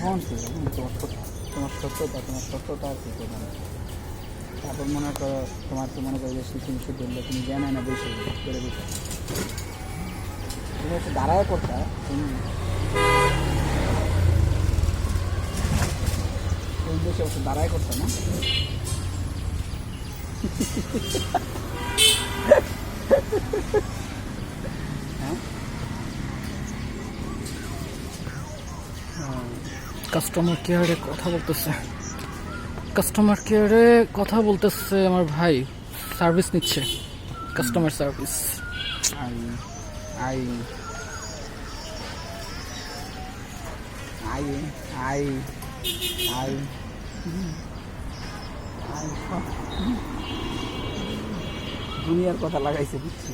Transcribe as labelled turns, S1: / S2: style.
S1: তখন কি তোমার সত্যতা আর কি করবে না। তারপর মনে করো তোমার তো মনে করো যে শিক্ষিত শুদ্ধ হলে তুমি জানাই না বসে করে দিতে তুমি একটু দাঁড়ায় করতা তুমি ওই দেশে একটু দাঁড়ায় করতা না। হ্যাঁ
S2: কাস্টমার কেয়ারে কথা বলতেছে আমার ভাই, সার্ভিস নিচ্ছে, customer service.
S1: I I I I I I দুনিয়ার কথা লাগাইছে বুঝছি।